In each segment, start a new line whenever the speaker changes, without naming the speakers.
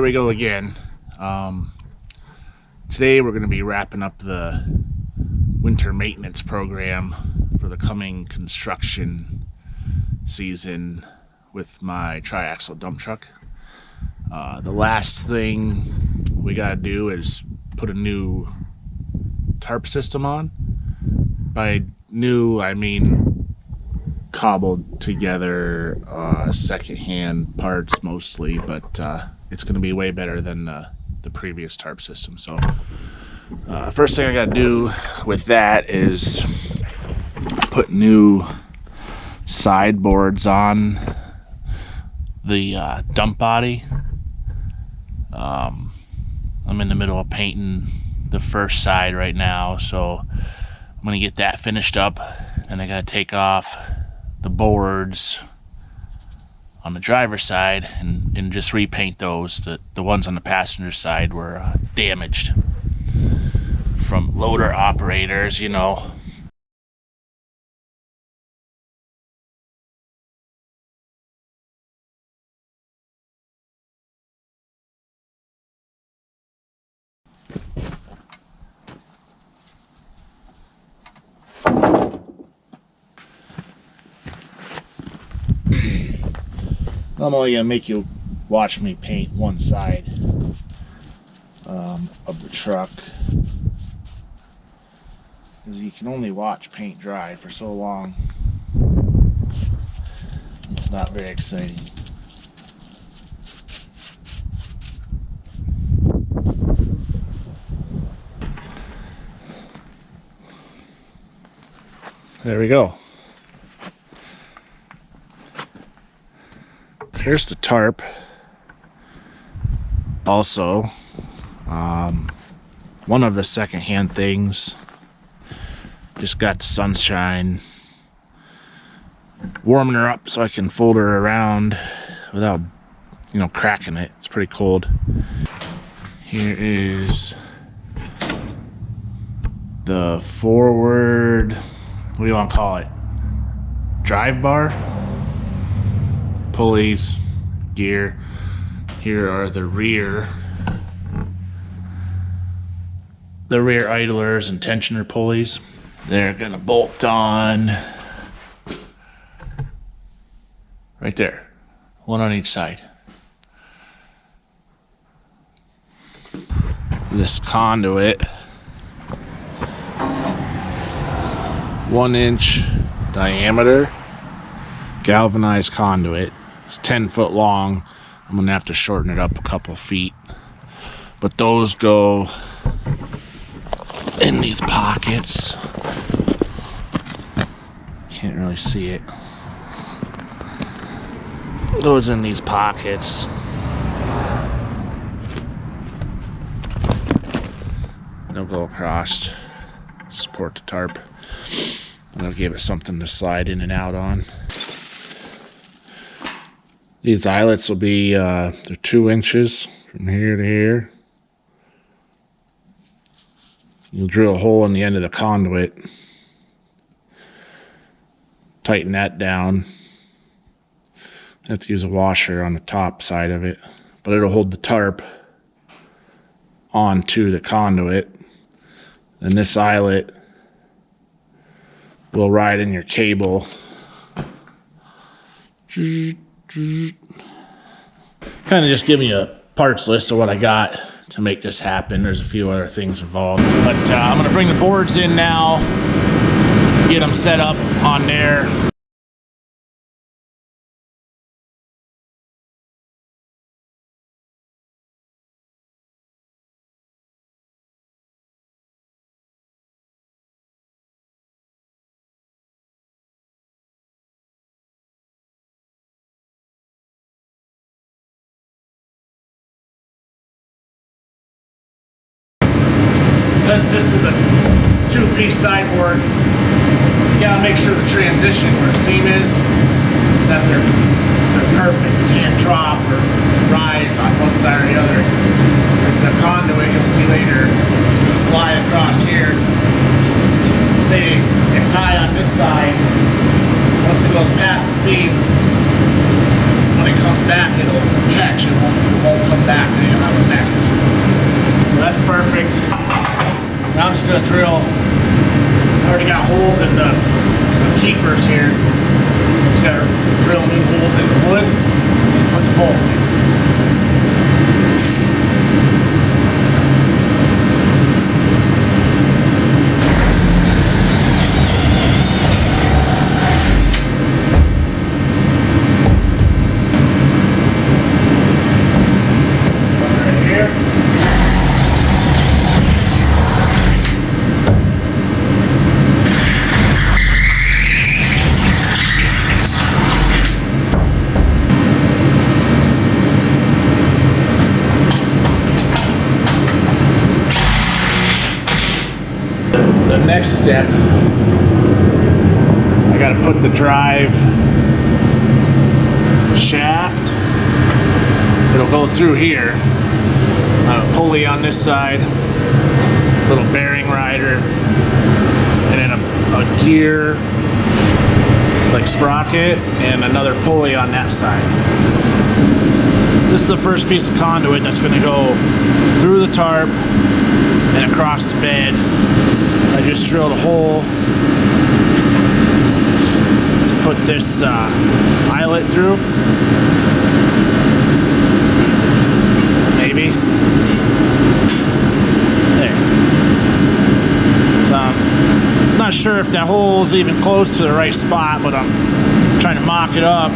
we go again. Today we're going to be wrapping up the winter maintenance program for the coming construction season with my tri-axle dump truck. The last thing we got to do is put a new tarp system on. By new, I mean cobbled together second-hand parts mostly, but it's going to be way better than the previous tarp system. So first thing I got to do with that is put new sideboards on the dump body. I'm in the middle of painting the first side right now, so I'm going to get that finished up. Then I got to take off the boards on the driver's side and just repaint those. The ones on the passenger side were damaged from loader operators, you know. I'm only gonna make you watch me paint one side of the truck, because you can only watch paint dry for so long. It's not very exciting. There we go. Here's the tarp. Also, one of the second-hand things, just got the sunshine warming her up so I can fold her around without, cracking it. It's pretty cold. Here is the forward, what do you want to call it? Drive bar? Pulleys, gear. Here are the rear idlers and tensioner pulleys. They're gonna bolt on right there, one on each side. This conduit, 1-inch diameter galvanized conduit. It's 10 foot long. I'm gonna have to shorten it up a couple feet, but those go in these pockets. Can't really see it. Goes in these pockets. They'll go across, support the tarp, and they'll give it something to slide in and out on. These eyelets will be, they're 2 inches from here to here. You'll drill a hole in the end of the conduit, tighten that down. You have to use a washer on the top side of it, but it'll hold the tarp onto the conduit. And this eyelet will ride in your cable. Kind of just give me a parts list of what I got to make this happen. There's a few other things involved, but I'm gonna bring the boards in now, get them set up on there. Since this is a 2-piece sideboard, you gotta make sure the transition where the seam is, that they're perfect. You can't drop or rise on one side or the other. It's the conduit, you'll see later, it's gonna slide across here. Say it's high on this side. Once it goes past the seam, when it comes back, it'll catch. It won't come back any just gonna drill. I already got holes in the keepers here. Just gotta drill new holes in the wood and put the bolts in. The next step, I gotta put the drive shaft. It'll go through here. A pulley on this side, little bearing rider, and then a gear, like sprocket, and another pulley on that side. This is the first piece of conduit that's gonna go through the tarp and across the bed. I just drilled a hole to put this eyelet through. Maybe. There. So I'm not sure if that hole is even close to the right spot, but I'm trying to mock it up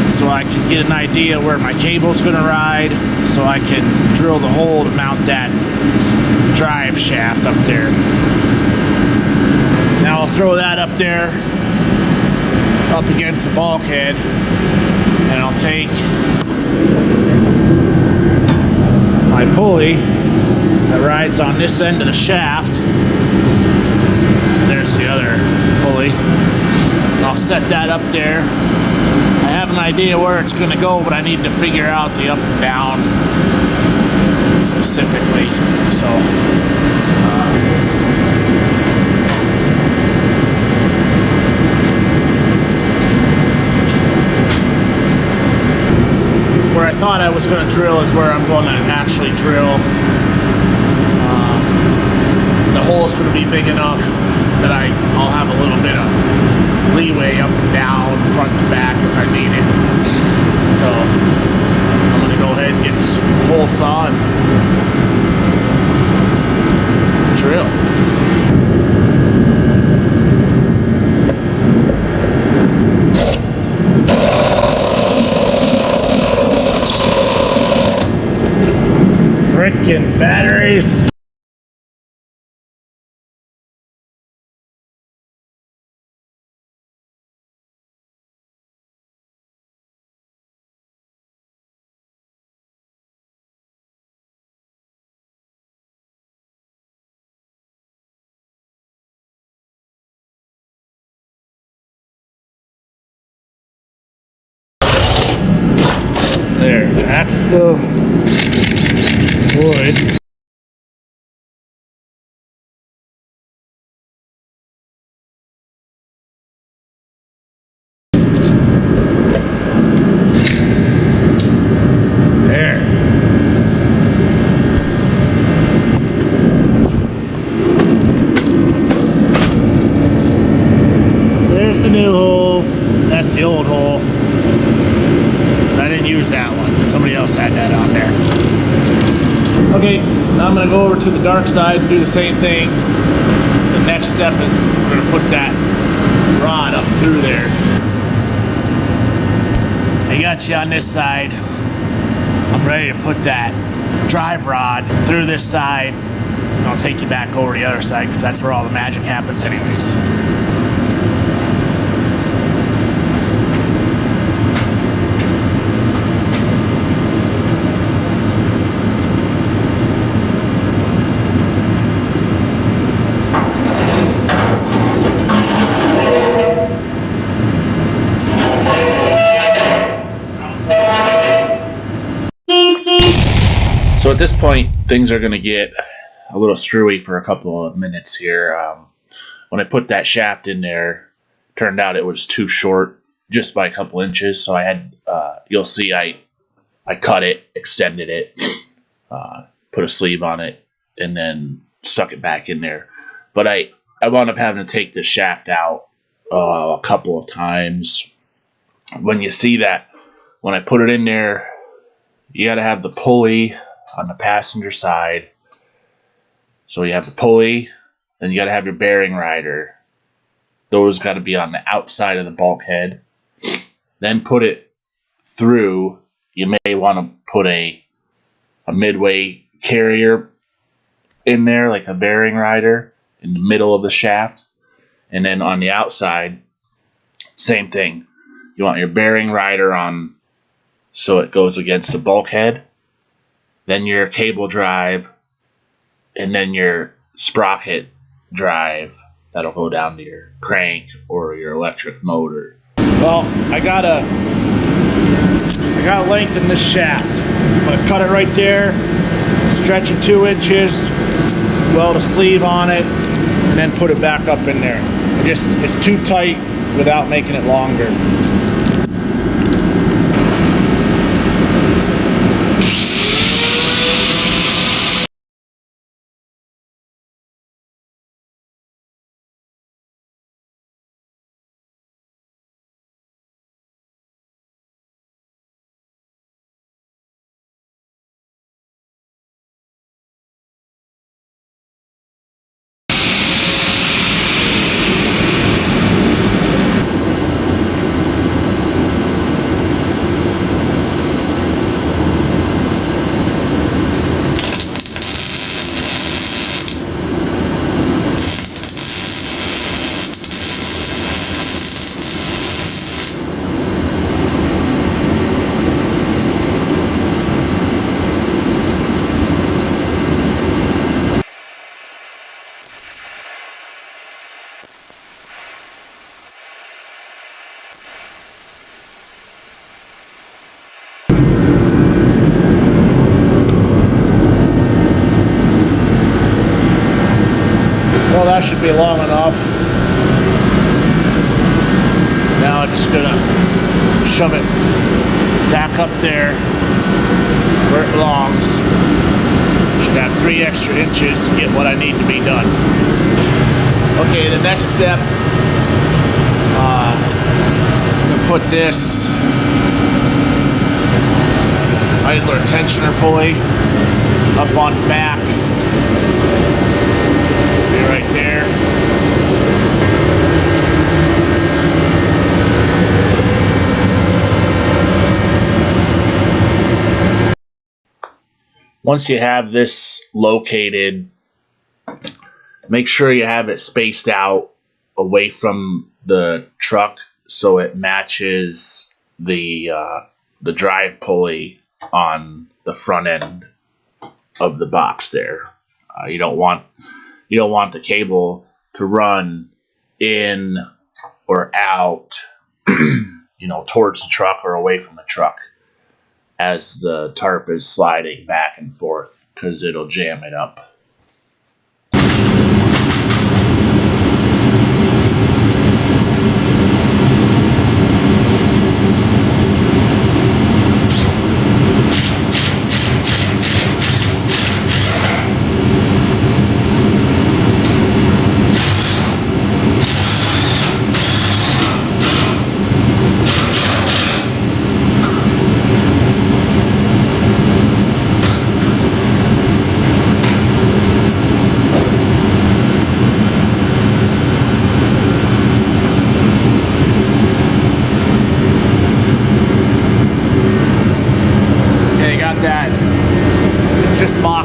so I can get an idea where my cable's going to ride, so I can drill the hole to mount that drive shaft up there. Now I'll throw that up there, up against the bulkhead, and I'll take my pulley that rides on this end of the shaft. There's the other pulley. I'll set that up there. I have an idea where it's going to go, but I need to figure out the up and down specifically. So where I thought I was going to drill is where I'm going to actually drill. The hole is going to be big enough that I'll have a little bit of leeway up and down, front to back if I need it. So I'm going to go ahead and get this hole saw and drill. Frickin' batteries. There, that's the wood. There. There's the new hole. That's the old hole. I didn't use that one. Somebody else had that on there. Okay, now I'm going to go over to the dark side and do the same thing. The next step is we're going to put that rod up through there. I got you on this side. I'm ready to put that drive rod through this side. And I'll take you back over the other side because that's where all the magic happens anyways. So at this point, things are going to get a little screwy for a couple of minutes here. When I put that shaft in there, turned out it was too short, just by a couple inches. So I had, you'll see, I cut it, extended it, put a sleeve on it, and then stuck it back in there. But I wound up having to take the shaft out a couple of times. When you see that, when I put it in there, you got to have the pulley on the passenger side. So you have the pulley, then you got to have your bearing rider. Those got to be on the outside of the bulkhead. Then put it through. You may want to put a midway carrier in there, like a bearing rider, in the middle of the shaft. And then on the outside, same thing. You want your bearing rider on so it goes against the bulkhead. Then your cable drive, and then your sprocket drive. That'll go down to your crank or your electric motor. Well, I gotta lengthen this shaft. I'm gonna cut it right there, stretch it 2 inches, weld a sleeve on it, and then put it back up in there. It's too tight without making it longer. Well, that should be long enough. Now I'm just gonna shove it back up there where it belongs. Should have 3 extra inches to get what I need to be done. Okay, the next step, I'm gonna put this idler tensioner pulley up on the back. Right there. Once you have this located, make sure you have it spaced out away from the truck so it matches the drive pulley on the front end of the box there. You don't want the cable to run in or out, towards the truck or away from the truck as the tarp is sliding back and forth, because it'll jam it up.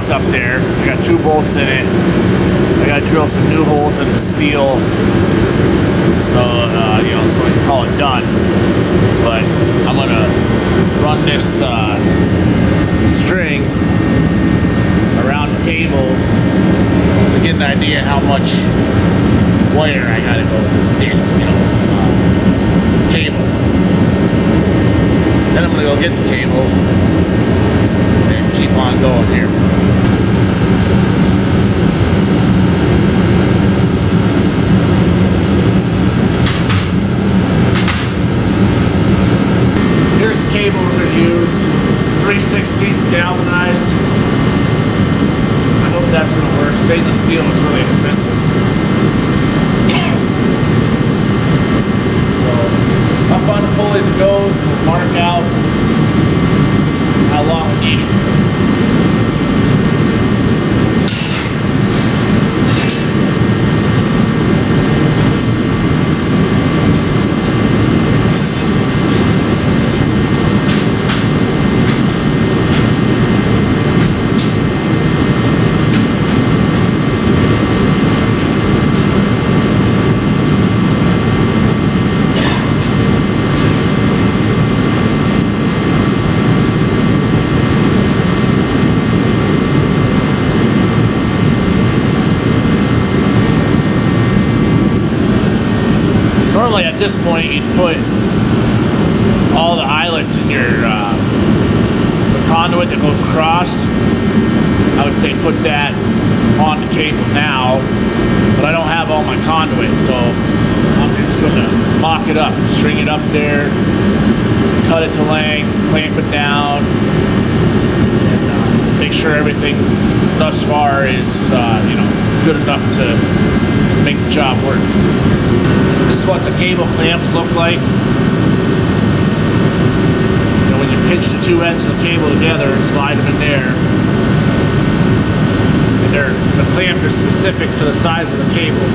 Up there, I got 2 bolts in it. I got to drill some new holes in the steel, so so we can call it done. But I'm gonna run this string around the cables to get an idea how much wire I gotta go in, cable. Then I'm gonna go get the cable and keep on going here. Here's the cable we're going to use. It's 3/16 galvanized. I hope that's going to work. Stainless steel is really expensive. Normally at this point you'd put all the eyelets in your the conduit that goes across. I would say put that on the cable now, but I don't have all my conduit, so I'm just gonna mock it up, string it up there, cut it to length, clamp it down, and make sure everything thus far is good enough to make the job work. This is what the cable clamps look like. When you pinch the two ends of the cable together and slide them in there, and the clamp is specific to the size of the cable.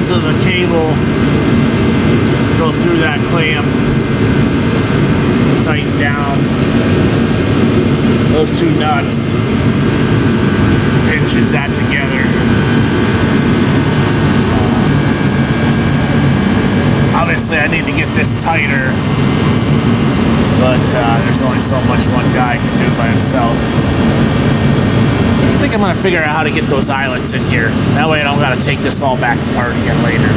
Of the cable go through that clamp, tighten down those two nuts, pinches that together. Obviously I need to get this tighter, but there's only so much one guy can do by himself. I think I'm going to figure out how to get those eyelets in here. That way I don't got to take this all back apart again later.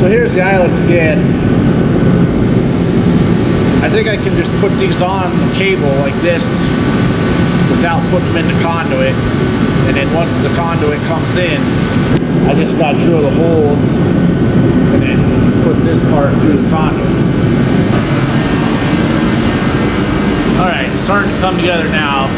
So here's the eyelets again. I think I can just put these on the cable like this without putting them in the conduit. And then once the conduit comes in, I just got to drill the holes and then put this part through the conduit. Alright, it's starting to come together now.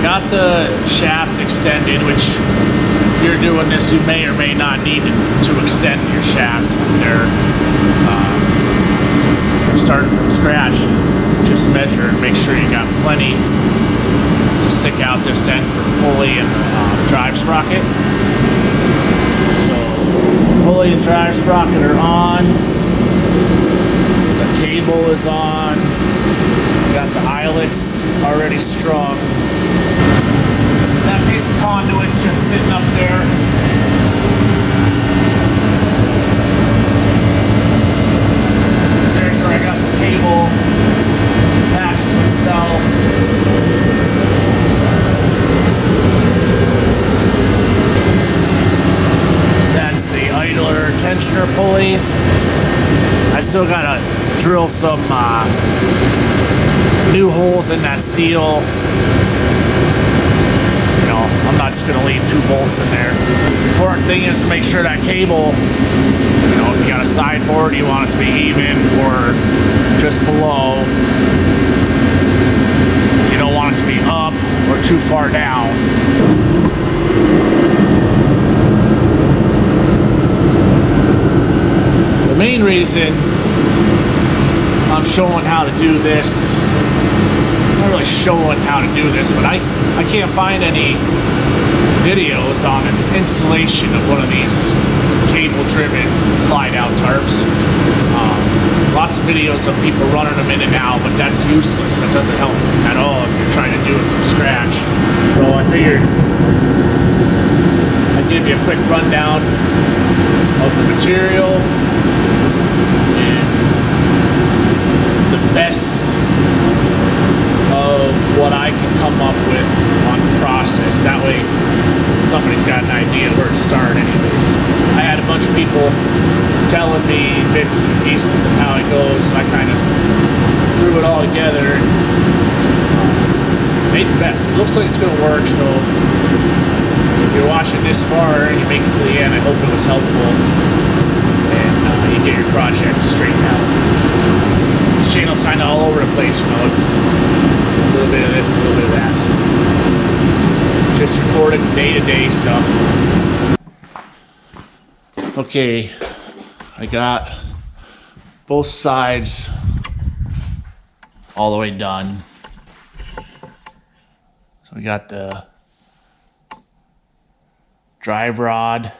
Got the shaft extended, which if you're doing this, you may or may not need to extend your shaft. They're starting from scratch. Just measure and make sure you got plenty to stick out this end for the pulley and the drive sprocket. So, pulley and drive sprocket are on. The cable is on. Got the eyelets already strung. That piece of conduit's just sitting up there. There's where I got the cable attached to itself. That's the idler tensioner pulley. I still gotta drill some new holes in that steel. I'm not just gonna leave two bolts in there. The important thing is to make sure that cable, if you got a sideboard, you want it to be even or just below. You don't want it to be up or too far down. The main reason I'm showing how to do this, I'm not really showing how to do this, but I can't find any videos on an installation of one of these cable-driven slide-out tarps. Lots of videos of people running them in and out, but that's useless. That doesn't help at all if you're trying to do it from scratch. So I figured I'd give you a quick rundown of the material and the best of what I can come up with on the process. That way somebody's got an idea where to start anyways. I had a bunch of people telling me bits and pieces of how it goes, so I kind of threw it all together and made the best. It looks like it's going to work, so if you're watching this far and you make it to the end, I hope it was helpful and you get your project straightened out. This channel's kind of all over the place, it's a little bit of this, a little bit of that. So just recording day-to-day stuff. Okay, I got both sides all the way done. So we got the drive rod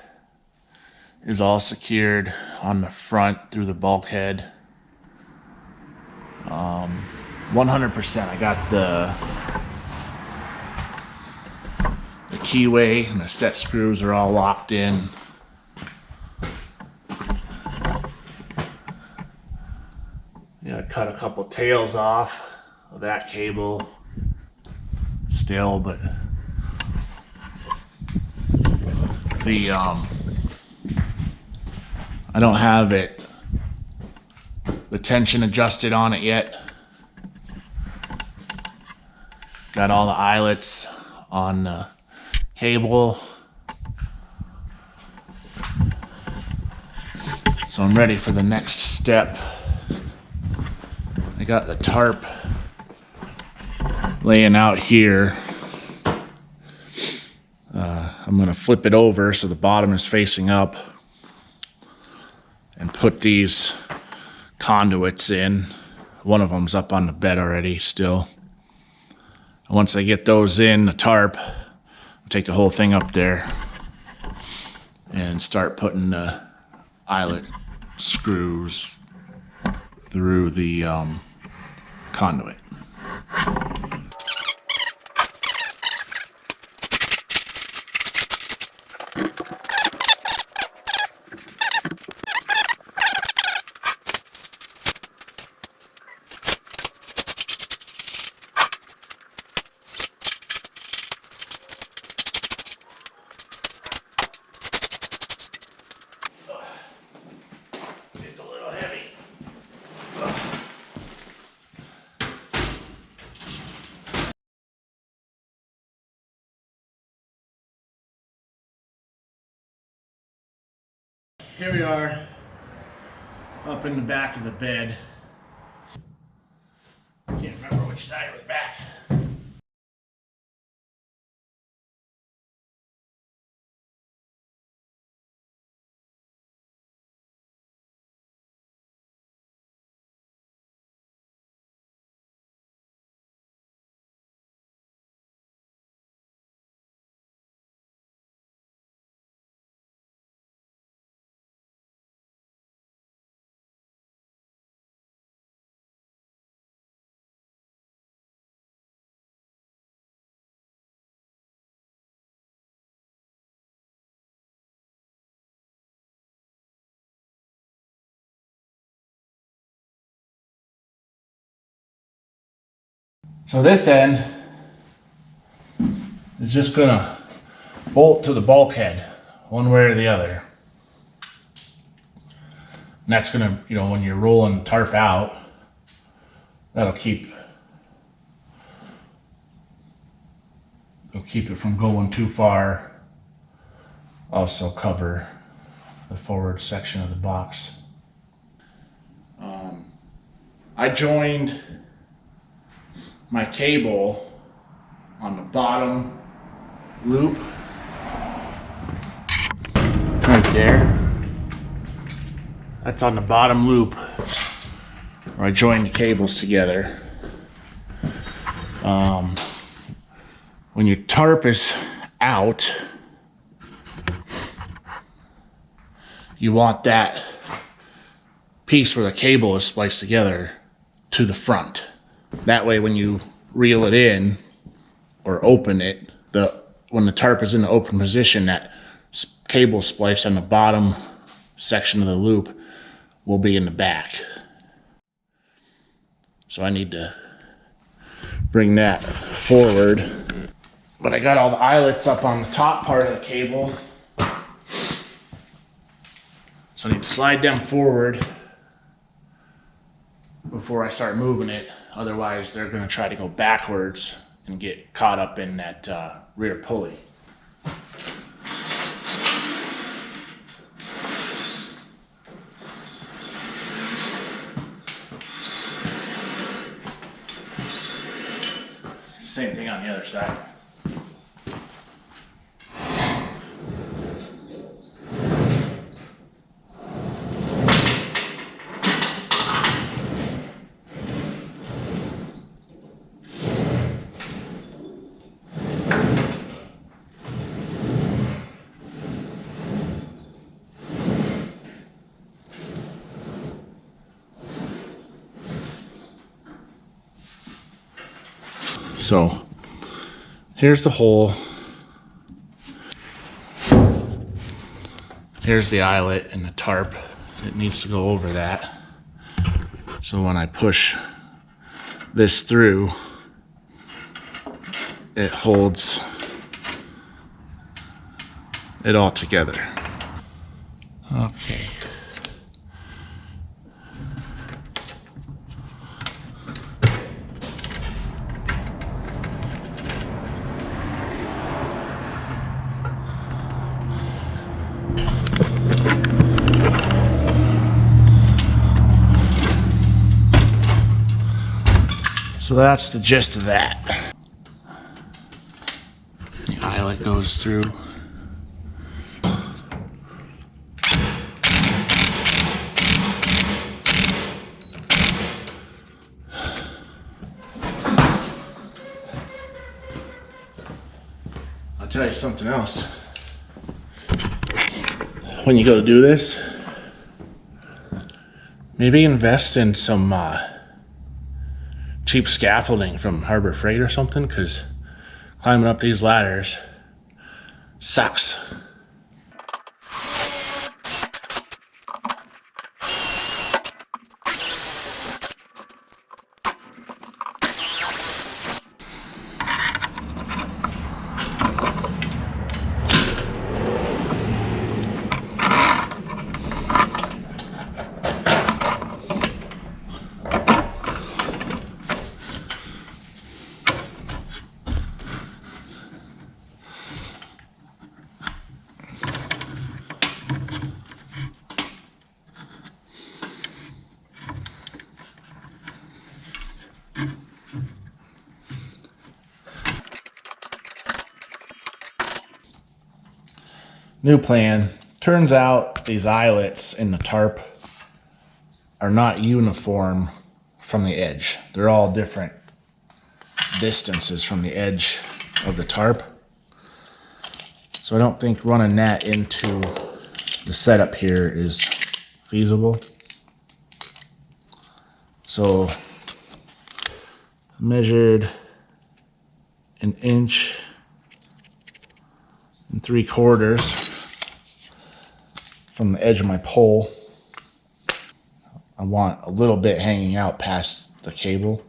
is all secured on the front through the bulkhead. 100%. I got the keyway and the set screws are all locked in. Gotta cut a couple tails off of that cable still, but the I don't have the tension adjusted on it yet. Got all the eyelets on the cable. So I'm ready for the next step. I got the tarp laying out here. I'm gonna flip it over so the bottom is facing up and put these conduits in. One of them's up on the bed already still. And once I get those in the tarp, I'll take the whole thing up there and start putting the eyelet screws through the conduit. It's a little heavy. Here we are, up in the back of the bed. Can't remember which side was back. So this end is just gonna bolt to the bulkhead one way or the other. And that's gonna, when you're rolling the tarp out, that'll keep it from going too far. Also cover the forward section of the box. I joined my cable on the bottom loop right there. That's on the bottom loop where I joined the cables together. When your tarp is out, you want that piece where the cable is spliced together to the front. That way when you reel it in or open it, when the tarp is in the open position, that cable spliced on the bottom section of the loop will be in the back. So I need to bring that forward. But I got all the eyelets up on the top part of the cable. So I need to slide them forward before I start moving it. Otherwise, they're going to try to go backwards and get caught up in that rear pulley. Same thing on the other side. So here's the hole. Here's the eyelet and the tarp. It needs to go over that. So when I push this through, it holds it all together. Okay. So that's the gist of that. The eyelet goes through. I'll tell you something else. When you go to do this, maybe invest in some cheap scaffolding from Harbor Freight or something, because climbing up these ladders sucks. New plan. Turns out these eyelets in the tarp are not uniform from the edge. They're all different distances from the edge of the tarp. So I don't think running that into the setup here is feasible. So I measured 1 3/4 inches from the edge of my pole. I want a little bit hanging out past the cable,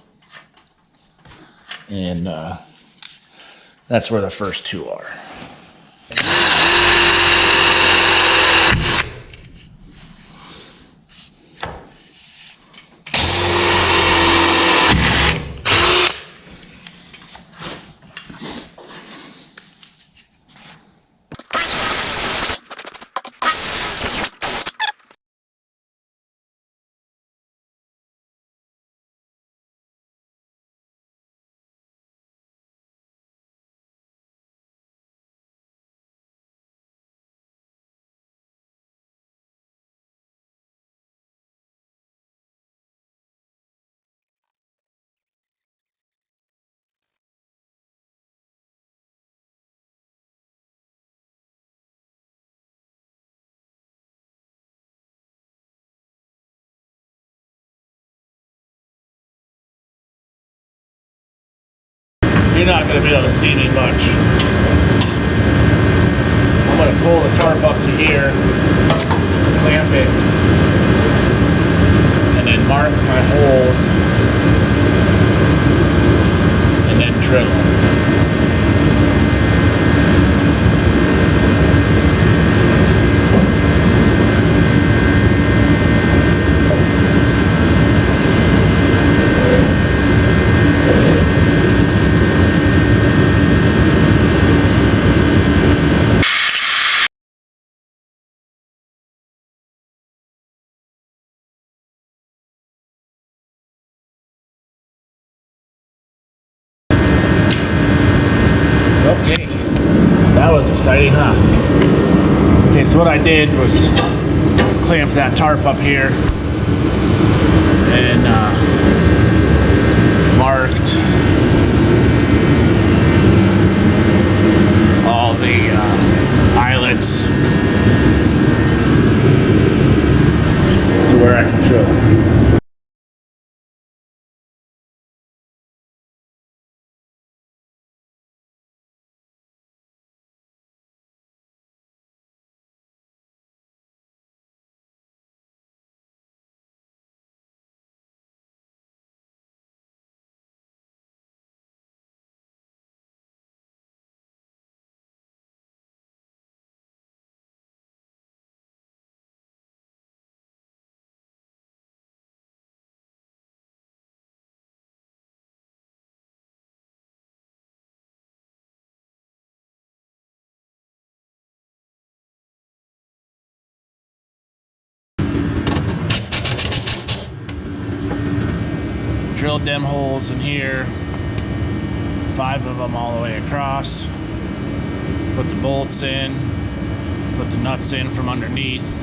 and that's where the first two are. You're not going to be able to see me much. I'm going to pull the tarp up to here, clamp it, and then mark my holes, and then drill them. Okay, that was exciting, huh? Okay, so what I did was clamp that tarp up here and marked all the eyelets to where I can drill. drilled them holes in here, 5 of them all the way across. Put the bolts in, put the nuts in from underneath.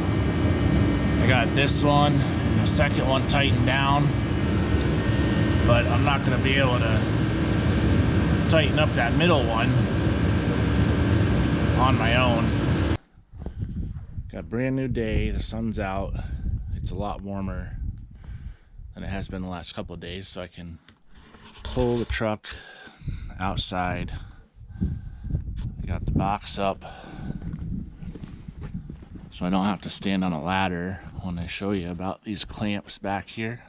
I got this one and the second one tightened down, but I'm not going to be able to tighten up that middle one on my own. Got a brand new day, the sun's out, it's a lot warmer than it has been the last couple of days, so I can pull the truck outside. I got the box up so I don't have to stand on a ladder when I show you about these clamps back here.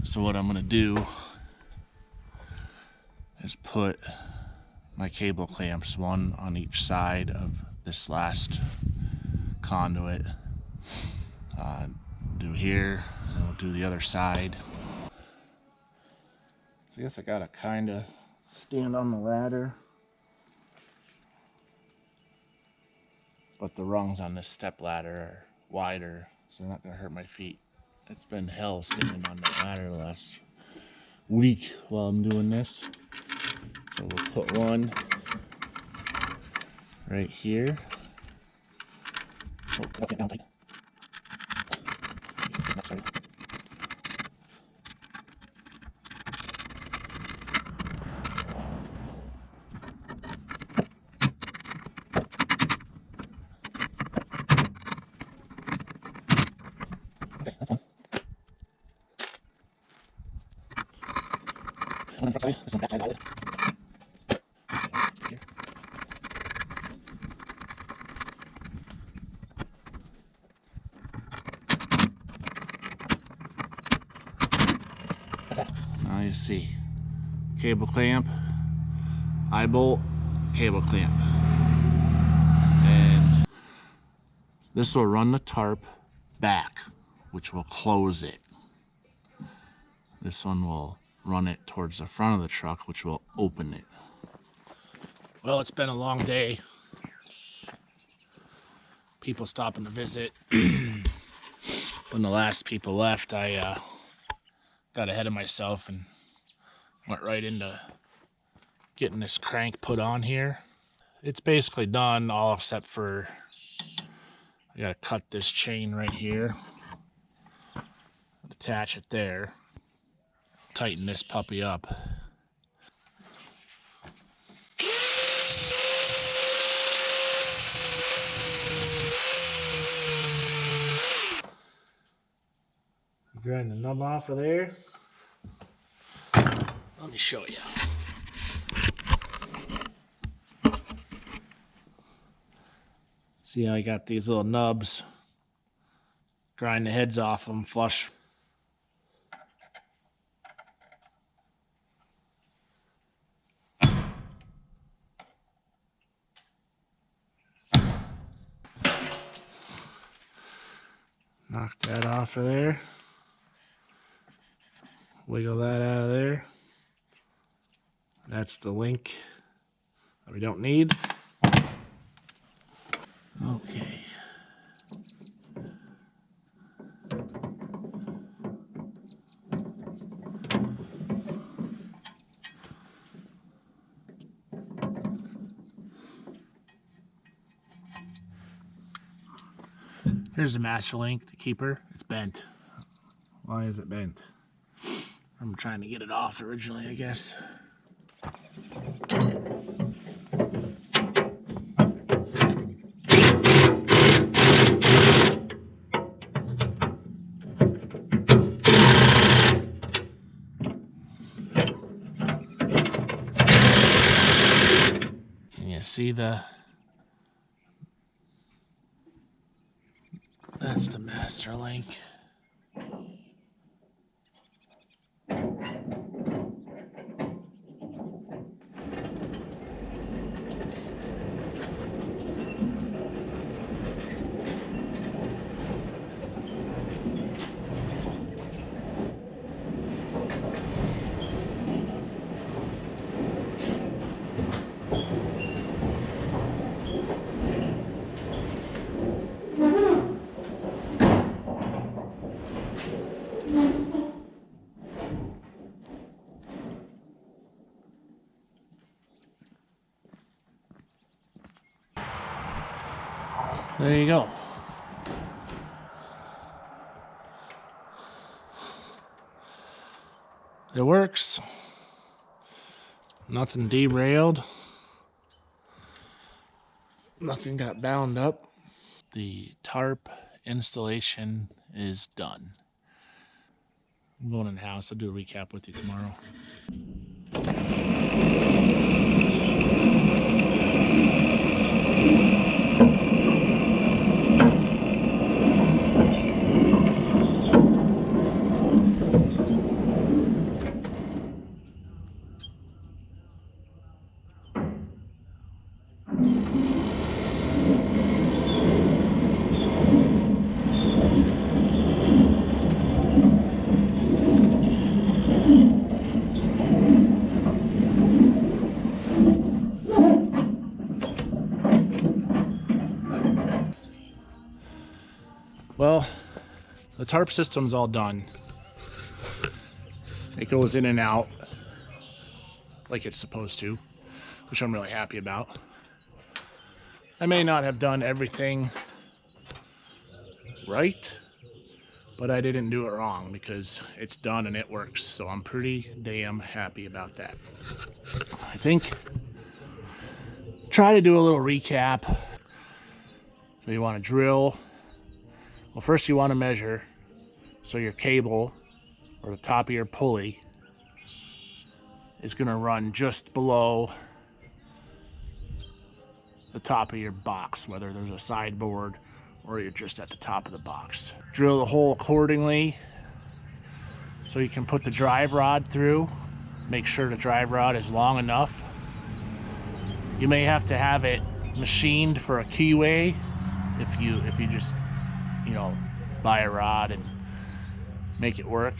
So what I'm going to do is put my cable clamps, one on each side of this last conduit. Do here, and we'll do the other side. So I guess I gotta kind of stand on the ladder, but the rungs on this step ladder are wider, so they're not gonna hurt my feet. It's been hell standing on the ladder the last week while I'm doing this. So we'll put one right here. Oh, okay, down tight. Sorry. Okay, that's one. One on the front side, this on the back side either. Here. Now you see, cable clamp, eye bolt, cable clamp, and this will run the tarp back, which will close it. This one will run it towards the front of the truck, which will open it. Well, it's been a long day. People stopping to visit. When the last people left, I got ahead of myself and went right into getting this crank put on here. It's basically done, all except for I gotta cut this chain right here, attach it there, tighten this puppy up. Grind the nub off of there. Let me show you. See how I got these little nubs? Grind the heads off them flush. Knock that off of there. Wiggle that out of there. That's the link that we don't need. Okay. Here's the master link, the keeper. It's bent. Why is it bent? I'm trying to get it off originally, I guess. Can you see the... That's the master link. There you go. It works. Nothing derailed. Nothing got bound up. The tarp installation is done. I'm going in the house. I'll do a recap with you tomorrow. Well, the tarp system's all done. It goes in and out like it's supposed to, which I'm really happy about. I may not have done everything right, but I didn't do it wrong because it's done and it works. So I'm pretty damn happy about that. I think try to do a little recap. So you want to drill. Well, first you want to measure so your cable or the top of your pulley is going to run just below the top of your box, whether there's a sideboard or you're just at the top of the box. Drill the hole accordingly so you can put the drive rod through. Make sure the drive rod is long enough. You may have to have it machined for a keyway if you just, you know, buy a rod and make it work,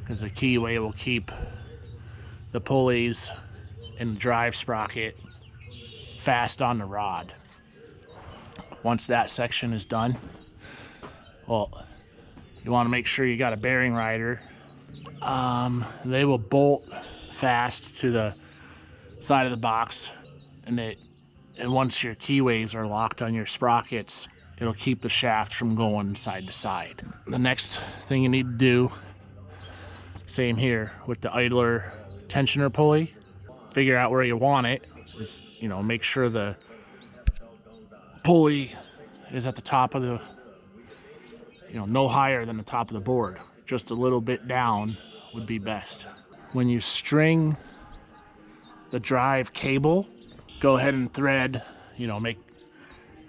because the keyway will keep the pulleys and the drive sprocket fast on the rod. Once that section is done, well, you want to make sure you got a bearing rider. They will bolt fast to the side of the box, and once your keyways are locked on your sprockets, it'll keep the shaft from going side to side. The next thing you need to do, same here with the idler tensioner pulley, figure out where you want it. Is, you know, make sure the pulley is at the top of the, you know, no higher than the top of the board. Just a little bit down would be best. When you string the drive cable, go ahead and thread, you know, make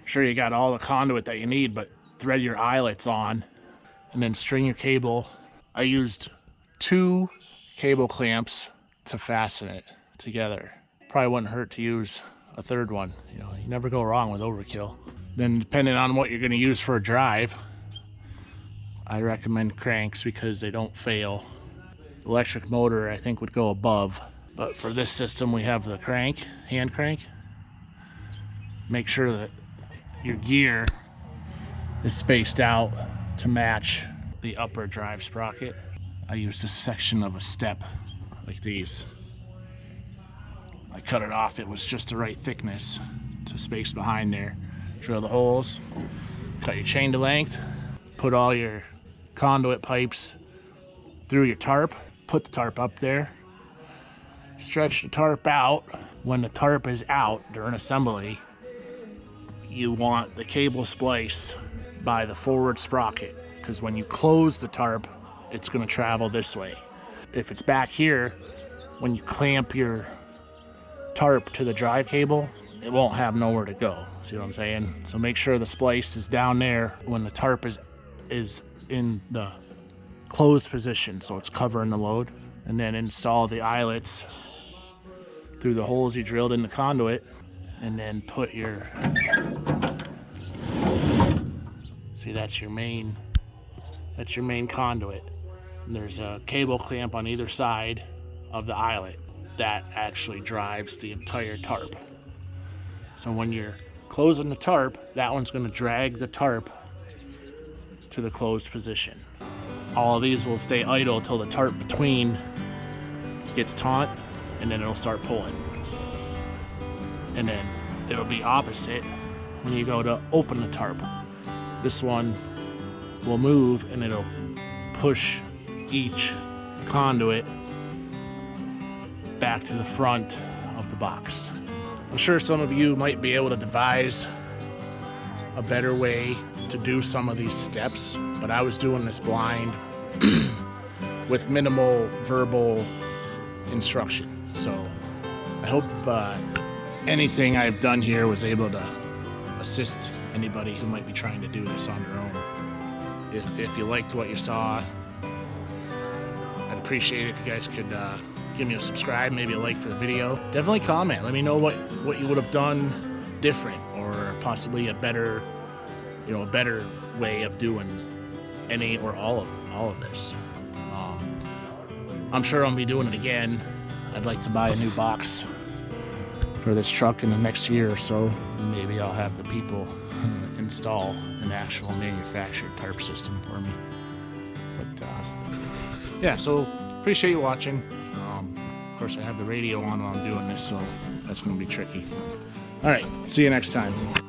sure you got all the conduit that you need, but thread your eyelets on and then string your cable. I used 2 cable clamps to fasten it together. Probably wouldn't hurt to use a 3rd one. You know, you never go wrong with overkill. Then depending on what you're going to use for a drive, I recommend cranks because they don't fail. Electric motor I think would go above, but for this system we have the crank, hand crank. Make sure that your gear is spaced out to match the upper drive sprocket. I used a section of a step like these. I cut it off, it was just the right thickness to space behind there. Drill the holes, cut your chain to length, put all your conduit pipes through your tarp, put the tarp up there, stretch the tarp out. When the tarp is out during assembly, you want the cable splice by the forward sprocket, because when you close the tarp, it's going to travel this way. If it's back here, when you clamp your tarp to the drive cable, it won't have nowhere to go. See what I'm saying? So make sure the splice is down there when the tarp is in the closed position, so it's covering the load. And then install the eyelets through the holes you drilled in the conduit, and then put your, see, that's your main conduit. And there's a cable clamp on either side of the eyelet that actually drives the entire tarp. So when you're closing the tarp, that one's going to drag the tarp to the closed position. All of these will stay idle till the tarp between gets taut, and then it'll start pulling. And then it'll be opposite when you go to open the tarp. This one will move and it'll push each conduit back to the front of the box. I'm sure some of you might be able to devise a better way to do some of these steps, but I was doing this blind with minimal verbal instruction. So I hope anything I've done here was able to assist anybody who might be trying to do this on their own. If you liked what you saw, I'd appreciate it if you guys could give me a subscribe, maybe a like for the video. Definitely comment. Let me know what you would have done different, or possibly a better way of doing any or all of this. I'm sure I'll be doing it again. I'd like to buy a new box for this truck in the next year or so. Maybe I'll have the people install an actual manufactured tarp system for me. But yeah, so appreciate you watching. Of course, I have the radio on while I'm doing this, so that's going to be tricky. All right, see you next time.